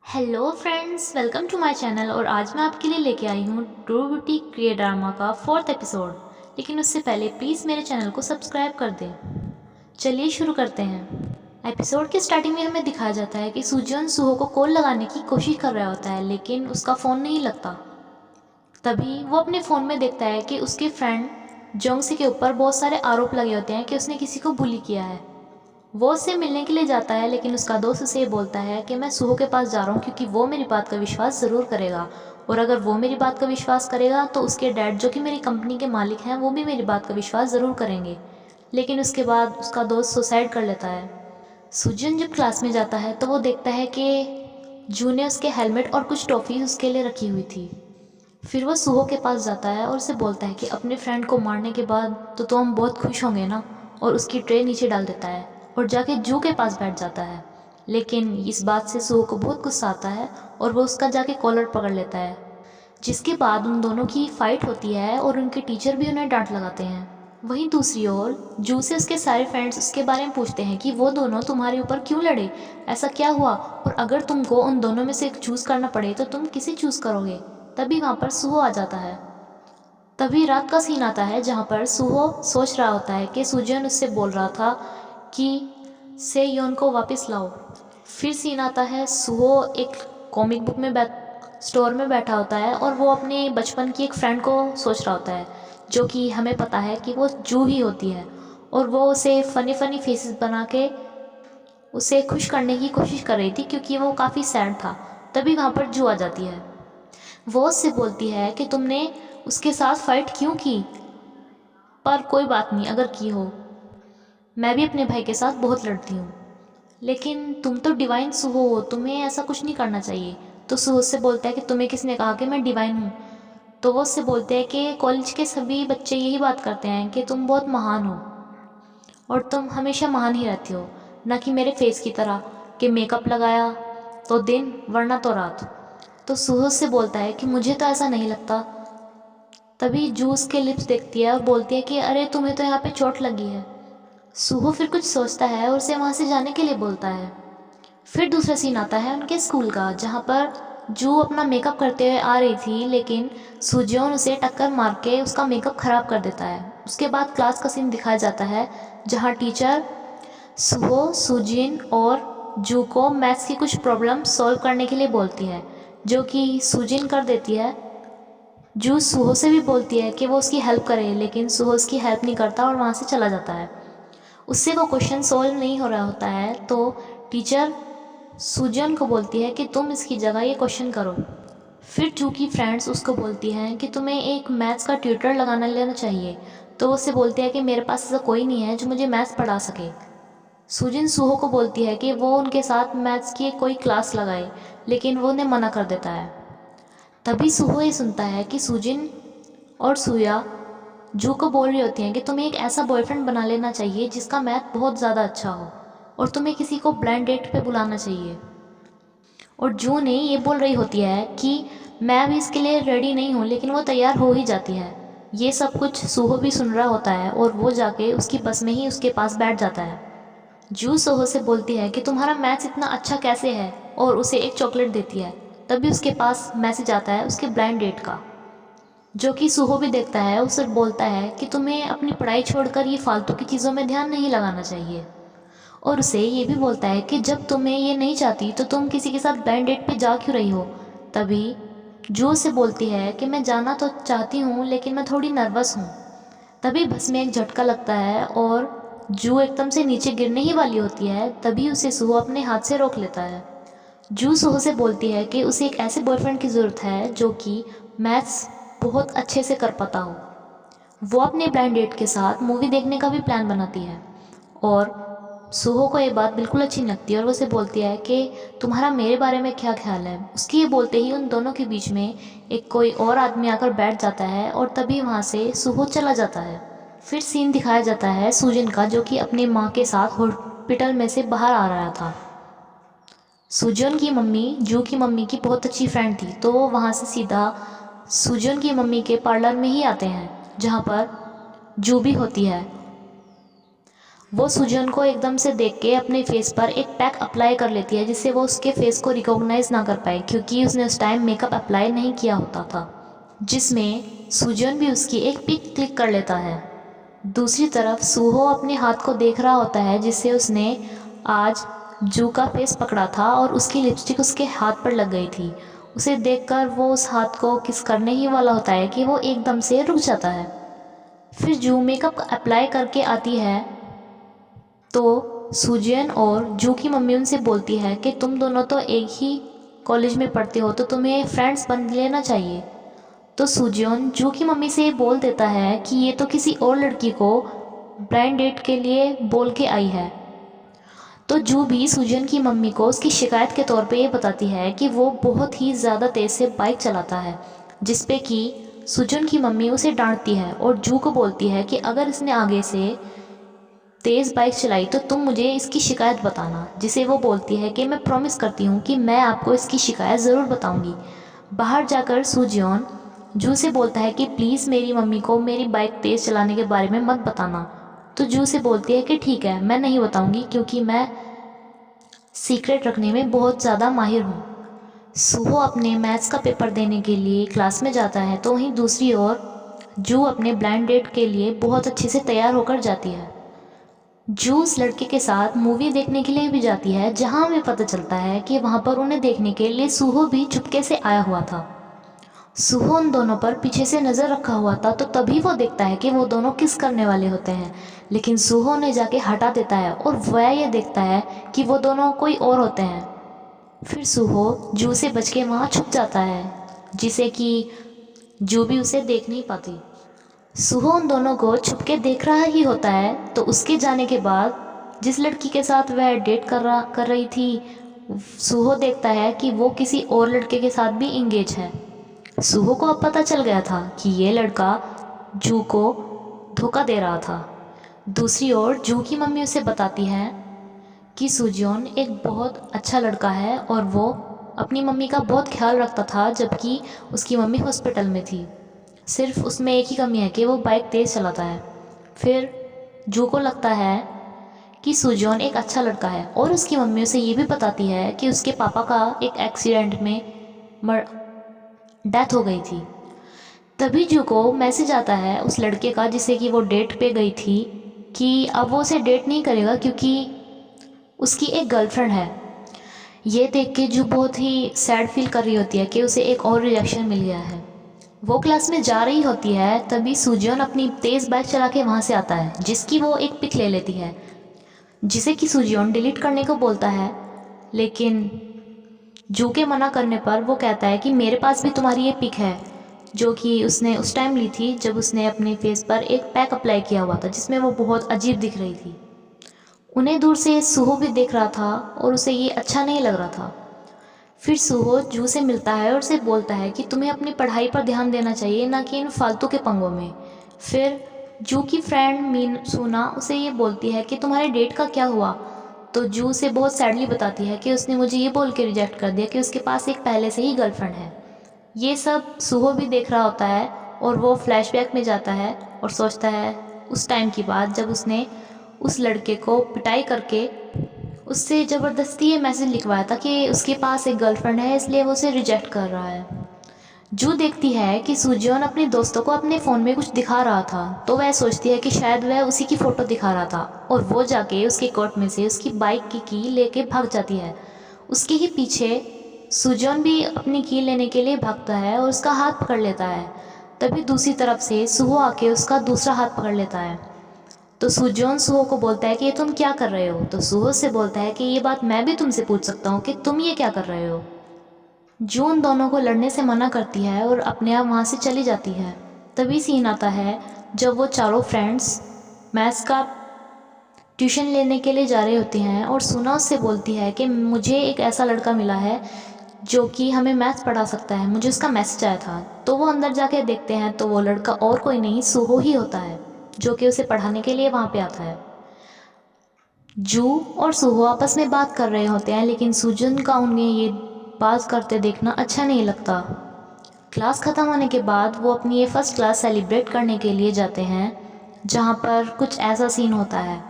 Hello friends, welcome to my channel. और आज मैं आपके लिए लेके आई हूँ ट्रू ब्यूटी क्रिए ड्रामा का 4th एपिसोड। लेकिन उससे पहले प्लीज़ मेरे चैनल को सब्सक्राइब कर दें। चलिए शुरू करते हैं। एपिसोड के स्टार्टिंग में हमें दिखाया जाता है कि सुजन सुहो को कॉल लगाने की कोशिश कर रहा होता है, लेकिन उसका फ़ोन नहीं लगता। तभी वो अपने फ़ोन में देखता है कि उसके फ्रेंड जोंगसी के ऊपर बहुत सारे आरोप लगे होते हैं कि उसने किसी को बुली किया है। वो उससे मिलने के लिए जाता है, लेकिन उसका दोस्त उसे ये बोलता है कि मैं सुहो के पास जा रहा हूँ क्योंकि वो मेरी बात का विश्वास ज़रूर करेगा, और अगर वो मेरी बात का विश्वास करेगा तो उसके डैड जो कि मेरी कंपनी के मालिक हैं वो भी मेरी बात का विश्वास ज़रूर करेंगे। लेकिन उसके बाद उसका दोस्त सुसाइड कर लेता है। सुजन जब क्लास में जाता है तो वो देखता है कि जू ने उसके हेलमेट और कुछ टॉफ़ी उसके लिए रखी हुई थी। फिर वो सुहो के पास जाता है और उसे बोलता है कि अपने फ्रेंड को मारने के बाद तो हम बहुत खुश होंगे ना, और उसकी ट्रे नीचे डाल देता है और जाके जू के पास बैठ जाता है। लेकिन इस बात से सुहो को बहुत गुस्सा आता है और वो उसका जाके कॉलर पकड़ लेता है, जिसके बाद उन दोनों की फ़ाइट होती है और उनके टीचर भी उन्हें डांट लगाते हैं। वहीं दूसरी ओर जू से उसके सारे फ्रेंड्स उसके बारे में पूछते हैं कि वो दोनों तुम्हारे ऊपर क्यों लड़े, ऐसा क्या हुआ, और अगर तुमको उन दोनों में से एक चूज़ करना पड़े तो तुम किसे चूज़ करोगे। तभी वहाँ पर सुहो आ जाता है। तभी रात का सीन आता है जहाँ पर सुहो सोच रहा होता है कि सुजन उससे बोल रहा था कि से योन को वापस लाओ। फिर सीन आता है, सुहो एक कॉमिक बुक में स्टोर में बैठा होता है और वो अपने बचपन की एक फ्रेंड को सोच रहा होता है, जो कि हमें पता है कि वो जू ही होती है, और वो उसे फ़नी फ़नी फेसेस बना के उसे खुश करने की कोशिश कर रही थी क्योंकि वो काफ़ी सैड था। तभी वहाँ पर जू आ जाती है। वो उससे बोलती है कि तुमने उसके साथ फ़ाइट क्यों की, पर कोई बात नहीं, अगर की हो, मैं भी अपने भाई के साथ बहुत लड़ती हूँ, लेकिन तुम तो डिवाइन सुहो हो, तुम्हें ऐसा कुछ नहीं करना चाहिए। तो सुहो से बोलता है कि तुम्हें किसने कहा कि मैं डिवाइन हूँ। तो वो उससे बोलते हैं कि कॉलेज के सभी बच्चे यही बात करते हैं कि तुम बहुत महान हो, और तुम हमेशा महान ही रहती हो, ना कि मेरे फेस की तरह कि मेकअप लगाया तो दिन वरना तो रात। तो सुहो से बोलता है कि मुझे तो ऐसा नहीं लगता। तभी जूस के लिप्स देखती है और बोलती है कि अरे तुम्हें तो यहाँ पे चोट लगी है। सुहो फिर कुछ सोचता है और उसे वहाँ से जाने के लिए बोलता है। फिर दूसरा सीन आता है उनके स्कूल का, जहाँ पर जू अपना मेकअप करते हुए आ रही थी, लेकिन सुजोन उसे टक्कर मार के उसका मेकअप ख़राब कर देता है। उसके बाद क्लास का सीन दिखाया जाता है जहाँ टीचर सुहो, सुजिन और जू को मैथ्स की कुछ प्रॉब्लम सॉल्व करने के लिए बोलती है, जो कि सुजिन कर देती है। जू सुहो से भी बोलती है कि वो उसकी हेल्प करे, लेकिन सुहो उसकी हेल्प नहीं करता और वहाँ से चला जाता है। उससे वो क्वेश्चन सॉल्व नहीं हो रहा होता है, तो टीचर सुजन को बोलती है कि तुम इसकी जगह ये क्वेश्चन करो। फिर जू की फ्रेंड्स उसको बोलती हैं कि तुम्हें एक मैथ्स का ट्यूटर लगाना लेना चाहिए। तो वो उससे बोलती है कि मेरे पास ऐसा कोई नहीं है जो मुझे मैथ्स पढ़ा सके। सुजिन सुहो को बोलती है कि वो उनके साथ मैथ्स की कोई क्लास लगाए, लेकिन वो उन्हें मना कर देता है। तभी सुहो ये सुनता है कि सुजिन और सुया जू को बोल रही होती हैं कि तुम्हें एक ऐसा बॉयफ्रेंड बना लेना चाहिए जिसका मैथ बहुत ज़्यादा अच्छा हो, और तुम्हें किसी को ब्लाइंड डेट पे बुलाना चाहिए। और जू ने ये बोल रही होती है कि मैं अभी इसके लिए रेडी नहीं हूँ, लेकिन वो तैयार हो ही जाती है। ये सब कुछ सुहो भी सुन रहा होता है और वो जाके उसकी बस में ही उसके पास बैठ जाता है। जू सोहो से बोलती है कि तुम्हारा मैथ्स इतना अच्छा कैसे है, और उसे एक चॉकलेट देती है। तभी उसके पास मैसेज आता है उसके ब्लाइंड डेट का, जो कि सुहो भी देखता है। उसे बोलता है कि तुम्हें अपनी पढ़ाई छोड़कर ये फालतू की चीज़ों में ध्यान नहीं लगाना चाहिए, और उसे ये भी बोलता है कि जब तुम्हें ये नहीं चाहती तो तुम किसी के साथ ब्लाइंड डेट पे जा क्यों रही हो। तभी जू से बोलती है कि मैं जाना तो चाहती हूँ, लेकिन मैं थोड़ी नर्वस हूँ। तभी बस में एक झटका लगता है और जू एकदम से नीचे गिरने ही वाली होती है। तभी उसे सुहो अपने हाथ से रोक लेता है। जू सुहो से बोलती है कि उसे एक ऐसे बॉयफ्रेंड की ज़रूरत है जो कि मैथ्स बहुत अच्छे से कर पाता हो। वो अपने ब्लाइंड डेट के साथ मूवी देखने का भी प्लान बनाती है, और सुहो को ये बात बिल्कुल अच्छी नहीं लगती है और वो उसे बोलती है कि तुम्हारा मेरे बारे में क्या ख्याल है। उसकी ये बोलते ही उन दोनों के बीच में एक कोई और आदमी आकर बैठ जाता है, और तभी वहाँ से सुहो चला जाता है। फिर सीन दिखाया जाता है सुजिन का, जो कि अपनी माँ के साथ हॉस्पिटल में से बाहर आ रहा था। सुजन की मम्मी जू की मम्मी की बहुत अच्छी फ्रेंड थी, तो वो वहाँ से सीधा सुजन की मम्मी के पार्लर में ही आते हैं, जहाँ पर जू भी होती है। वो सुजन को एकदम से देख के अपने फेस पर एक पैक अप्लाई कर लेती है, जिससे वो उसके फेस को रिकॉग्नाइज ना कर पाए, क्योंकि उसने उस टाइम मेकअप अप्लाई नहीं किया होता था, जिसमें सुजन भी उसकी एक पिक क्लिक कर लेता है। दूसरी तरफ सूहो अपने हाथ को देख रहा होता है, जिससे उसने आज जू का फेस पकड़ा था और उसकी लिपस्टिक उसके हाथ पर लग गई थी। उसे देखकर वो उस हाथ को किस करने ही वाला होता है कि वो एकदम से रुक जाता है। फिर जू मेकअप अप्लाई करके आती है तो सुजन और जू की मम्मी उनसे बोलती है कि तुम दोनों तो एक ही कॉलेज में पढ़ते हो, तो तुम्हें फ्रेंड्स बन लेना चाहिए। तो सुजन जू की मम्मी से बोल देता है कि ये तो किसी और लड़की को ब्लाइंड डेट के लिए बोल के आई है। तो जू भी सुजन की मम्मी को उसकी शिकायत के तौर पे ये बताती है कि वो बहुत ही ज़्यादा तेज़ से बाइक चलाता है, जिस पे कि सुजन की मम्मी उसे डांटती है और जू को बोलती है कि अगर इसने आगे से तेज़ बाइक चलाई तो तुम मुझे इसकी शिकायत बताना, जिसे वो बोलती है कि मैं प्रॉमिस करती हूँ कि मैं आपको इसकी शिकायत ज़रूर बताऊँगी। बाहर जाकर सुजन जू से बोलता है कि प्लीज़ मेरी मम्मी को मेरी बाइक तेज़ चलाने के बारे में मत बताना। तो जू से बोलती है कि ठीक है, मैं नहीं बताऊँगी, क्योंकि मैं सीक्रेट रखने में बहुत ज़्यादा माहिर हूँ। सुहो अपने मैथ्स का पेपर देने के लिए क्लास में जाता है, तो वहीं दूसरी ओर जू अपने ब्लाइंड डेट के लिए बहुत अच्छे से तैयार होकर जाती है। जू उस लड़के के साथ मूवी देखने के लिए भी जाती है, जहाँ हमें पता चलता है कि वहाँ पर उन्हें देखने के लिए सुहो भी चुपके से आया हुआ था। सुहो उन दोनों पर पीछे से नज़र रखा हुआ था, तो तभी वो देखता है कि वो दोनों किस करने वाले होते हैं, लेकिन सुहो उन्हें जाके हटा देता है और वह ये देखता है कि वो दोनों कोई और होते हैं। फिर सुहो जू से बच के वहाँ छुप जाता है, जिसे कि जू भी उसे देख नहीं पाती। सुहो उन दोनों को छुपके देख रहा ही होता है, तो उसके जाने के बाद जिस लड़की के साथ वह डेट कर रही थी, सुहो देखता है कि वो किसी और लड़के के साथ भी इंगेज है। सुहो को अब पता चल गया था कि ये लड़का जू को धोखा दे रहा था। दूसरी ओर जू की मम्मी उसे बताती है कि सुजोन एक बहुत अच्छा लड़का है और वो अपनी मम्मी का बहुत ख्याल रखता था, जबकि उसकी मम्मी हॉस्पिटल में थी। सिर्फ उसमें एक ही कमी है कि वो बाइक तेज़ चलाता है। फिर जू को लगता है कि सुजोन एक अच्छा लड़का है और उसकी मम्मी उसे ये भी बताती है कि उसके पापा का एक एक्सीडेंट में डेथ हो गई थी। तभी जू को मैसेज आता है उस लड़के का, जिसे कि वो डेट पे गई थी, कि अब वो उसे डेट नहीं करेगा क्योंकि उसकी एक गर्लफ्रेंड है। ये देख के जू बहुत ही सैड फील कर रही होती है कि उसे एक और रिजेक्शन मिल गया है। वो क्लास में जा रही होती है, तभी सुजन अपनी तेज़ बाइक चला के वहाँ से आता है, जिसकी वो एक पिक ले लेती है, जिसे कि सुजन डिलीट करने को बोलता है, लेकिन जू के मना करने पर वो कहता है कि मेरे पास भी तुम्हारी ये पिक है, जो कि उसने उस टाइम ली थी जब उसने अपने फेस पर एक पैक अप्लाई किया हुआ था, जिसमें वो बहुत अजीब दिख रही थी। उन्हें दूर से सुहो भी देख रहा था और उसे ये अच्छा नहीं लग रहा था। फिर सुहो जू से मिलता है और उसे बोलता है कि तुम्हें अपनी पढ़ाई पर ध्यान देना चाहिए, ना कि इन फालतू के पंगों में। फिर जू की फ्रेंड मीन सुना उसे ये बोलती है कि तुम्हारे डेट का क्या हुआ। तो जू से बहुत सैडली बताती है कि उसने मुझे ये बोल के रिजेक्ट कर दिया कि उसके पास एक पहले से ही गर्लफ्रेंड है। ये सब सुहो भी देख रहा होता है और वो फ्लैशबैक में जाता है और सोचता है उस टाइम की बात जब उसने उस लड़के को पिटाई करके उससे ज़बरदस्ती ये मैसेज लिखवाया था कि उसके पास एक गर्लफ्रेंड है, इसलिए वो उसे रिजेक्ट कर रहा है। जू देखती है कि सुजोन अपने दोस्तों को अपने फ़ोन में कुछ दिखा रहा था, तो वह सोचती है कि शायद वह उसी की फ़ोटो दिखा रहा था, और वो जाके उसके कोट में से उसकी बाइक की की लेके भाग जाती है। उसके ही पीछे सुजोन भी अपनी की लेने के लिए भागता है और उसका हाथ पकड़ लेता है। तभी दूसरी तरफ से सुहो आके उसका दूसरा हाथ पकड़ लेता है। तो सुजोन सुहो को बोलता है कि ये तुम क्या कर रहे हो। तो सुहो से बोलता है कि ये बात मैं भी तुमसे पूछ सकता हूँ कि तुम ये क्या कर रहे हो। जू उन दोनों को लड़ने से मना करती है और अपने आप वहाँ से चली जाती है। तभी सीन आता है जब वो चारों फ्रेंड्स मैथ्स का ट्यूशन लेने के लिए जा रही होती हैं और सुना उससे बोलती है कि मुझे एक ऐसा लड़का मिला है जो कि हमें मैथ्स पढ़ा सकता है, मुझे उसका मैसेज आया था। तो वो अंदर जाके देखते हैं तो वो लड़का और कोई नहीं सुहो ही होता है, जो कि उसे पढ़ाने के लिए वहाँ पे आता है। जू और सुहो आपस में बात कर रहे होते हैं, लेकिन सुजन का उन्हें ये बात करते देखना अच्छा नहीं लगता। क्लास ख़त्म होने के बाद वो अपनी ये फर्स्ट क्लास सेलिब्रेट करने के लिए जाते हैं, जहाँ पर कुछ ऐसा सीन होता है।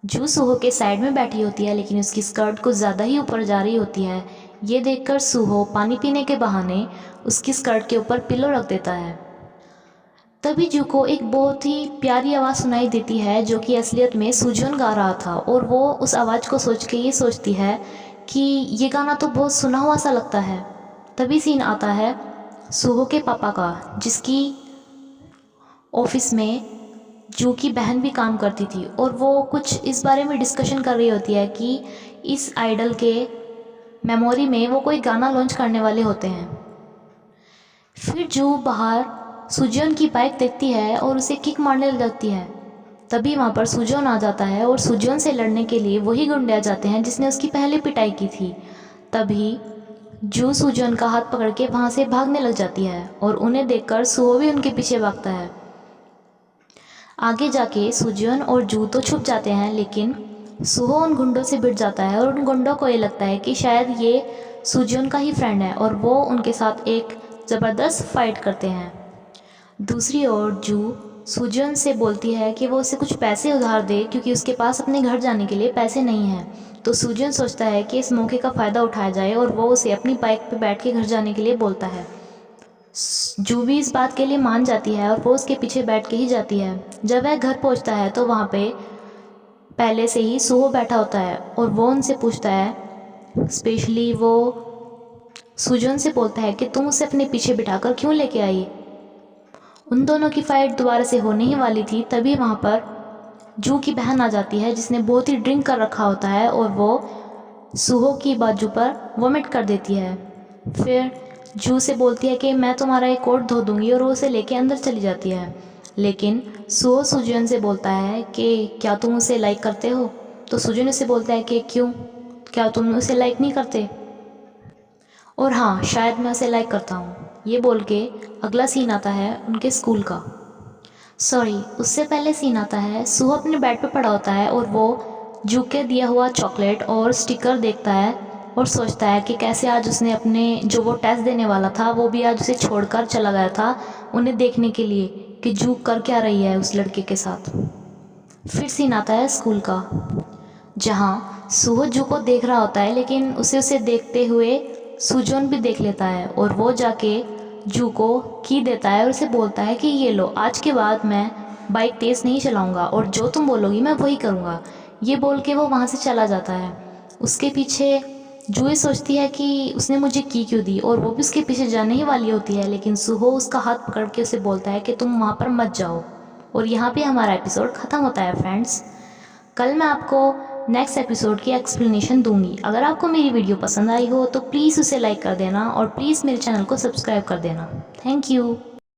जू सूहो के साइड में बैठी होती है, लेकिन उसकी स्कर्ट कुछ ज़्यादा ही ऊपर जा रही होती है। ये देखकर सूहो पानी पीने के बहाने उसकी स्कर्ट के ऊपर पिलो रख देता है। तभी जू को एक बहुत ही प्यारी आवाज़ सुनाई देती है, जो कि असलियत में सुजोन गा रहा था। और वो उस आवाज़ को सोच के ये सोचती है कि ये गाना तो बहुत सुना हुआ सा लगता है। तभी सीन आता है सूहो के पापा का, जिसकी ऑफिस में जू की बहन भी काम करती थी। और वो कुछ इस बारे में डिस्कशन कर रही होती है कि इस आइडल के मेमोरी में वो कोई गाना लॉन्च करने वाले होते हैं। फिर जू बाहर सुजोन की बाइक देखती है और उसे किक मारने लगती है। तभी वहाँ पर सुजोन आ जाता है और सुजोन से लड़ने के लिए वही गुंडे आ जाते हैं जिसने उसकी पहले पिटाई की थी। तभी जू सुजोन का हाथ पकड़ के वहाँ से भागने लग जाती है और उन्हें देखकर सुहो भी उनके पीछे भागता है। आगे जाके सुजोन और जू तो छुप जाते हैं, लेकिन सुहो उन गुंडों से भिड़ जाता है और उन गुंडों को ये लगता है कि शायद ये सुजोन का ही फ्रेंड है और वो उनके साथ एक ज़बरदस्त फाइट करते हैं। दूसरी ओर जू सुजोन से बोलती है कि वो उसे कुछ पैसे उधार दे, क्योंकि उसके पास अपने घर जाने के लिए पैसे नहीं हैं। तो सुजोन सोचता है कि इस मौके का फ़ायदा उठाया जाए और वो उसे अपनी बाइक पर बैठ के घर जाने के लिए बोलता है। जू भी इस बात के लिए मान जाती है और वो उसके पीछे बैठ के ही जाती है। जब वह घर पहुंचता है तो वहाँ पे पहले से ही सुहो बैठा होता है और वो उनसे पूछता है, स्पेशली वो सुजोन से बोलता है कि तुम उसे अपने पीछे बिठाकर क्यों लेके आई। उन दोनों की फाइट दोबारा से होने ही वाली थी। तभी वहाँ पर जू की बहन आ जाती है, जिसने बहुत ही ड्रिंक कर रखा होता है और वो सुहो की बाजू पर वोमिट कर देती है। फिर जू से बोलती है कि मैं तुम्हारा एक कोट धो दूंगी और वो उसे लेके अंदर चली जाती है। लेकिन सुहो सुजोन से बोलता है कि क्या तुम उसे लाइक करते हो। तो सुजोन उसे बोलता है कि क्यों, क्या तुम उसे लाइक नहीं करते। और हाँ, शायद मैं उसे लाइक करता हूँ। ये बोल के अगला सीन आता है उनके स्कूल का। सॉरी, उससे पहले सीन आता है सुहो अपने बेड पे पड़ा होता है और वो जू के दिया हुआ चॉकलेट और स्टिकर देखता है और सोचता है कि कैसे आज उसने अपने जो वो टेस्ट देने वाला था वो भी आज उसे छोड़कर चला गया था, उन्हें देखने के लिए कि जू कर क्या रही है उस लड़के के साथ। फिर सीन आता है स्कूल का, जहाँ सुहो जू को देख रहा होता है, लेकिन उसे देखते हुए सुजोन भी देख लेता है और वो जाके जू को की देता है और उसे बोलता है कि ये लो, आज के बाद मैं बाइक तेज़ नहीं चलाऊंगा और जो तुम बोलोगी मैं वही करूँगा। ये बोल के वो वहाँ से चला जाता है। उसके पीछे जू ये सोचती है कि उसने मुझे की क्यों दी और वो भी उसके पीछे जाने ही वाली होती है, लेकिन सुहो उसका हाथ पकड़ के उसे बोलता है कि तुम वहाँ पर मत जाओ। और यहाँ पे हमारा एपिसोड ख़त्म होता है फ्रेंड्स। कल मैं आपको नेक्स्ट एपिसोड की एक्सप्लेनेशन दूंगी। अगर आपको मेरी वीडियो पसंद आई हो तो प्लीज़ उसे लाइक कर देना और प्लीज़ मेरे चैनल को सब्सक्राइब कर देना। Thank you.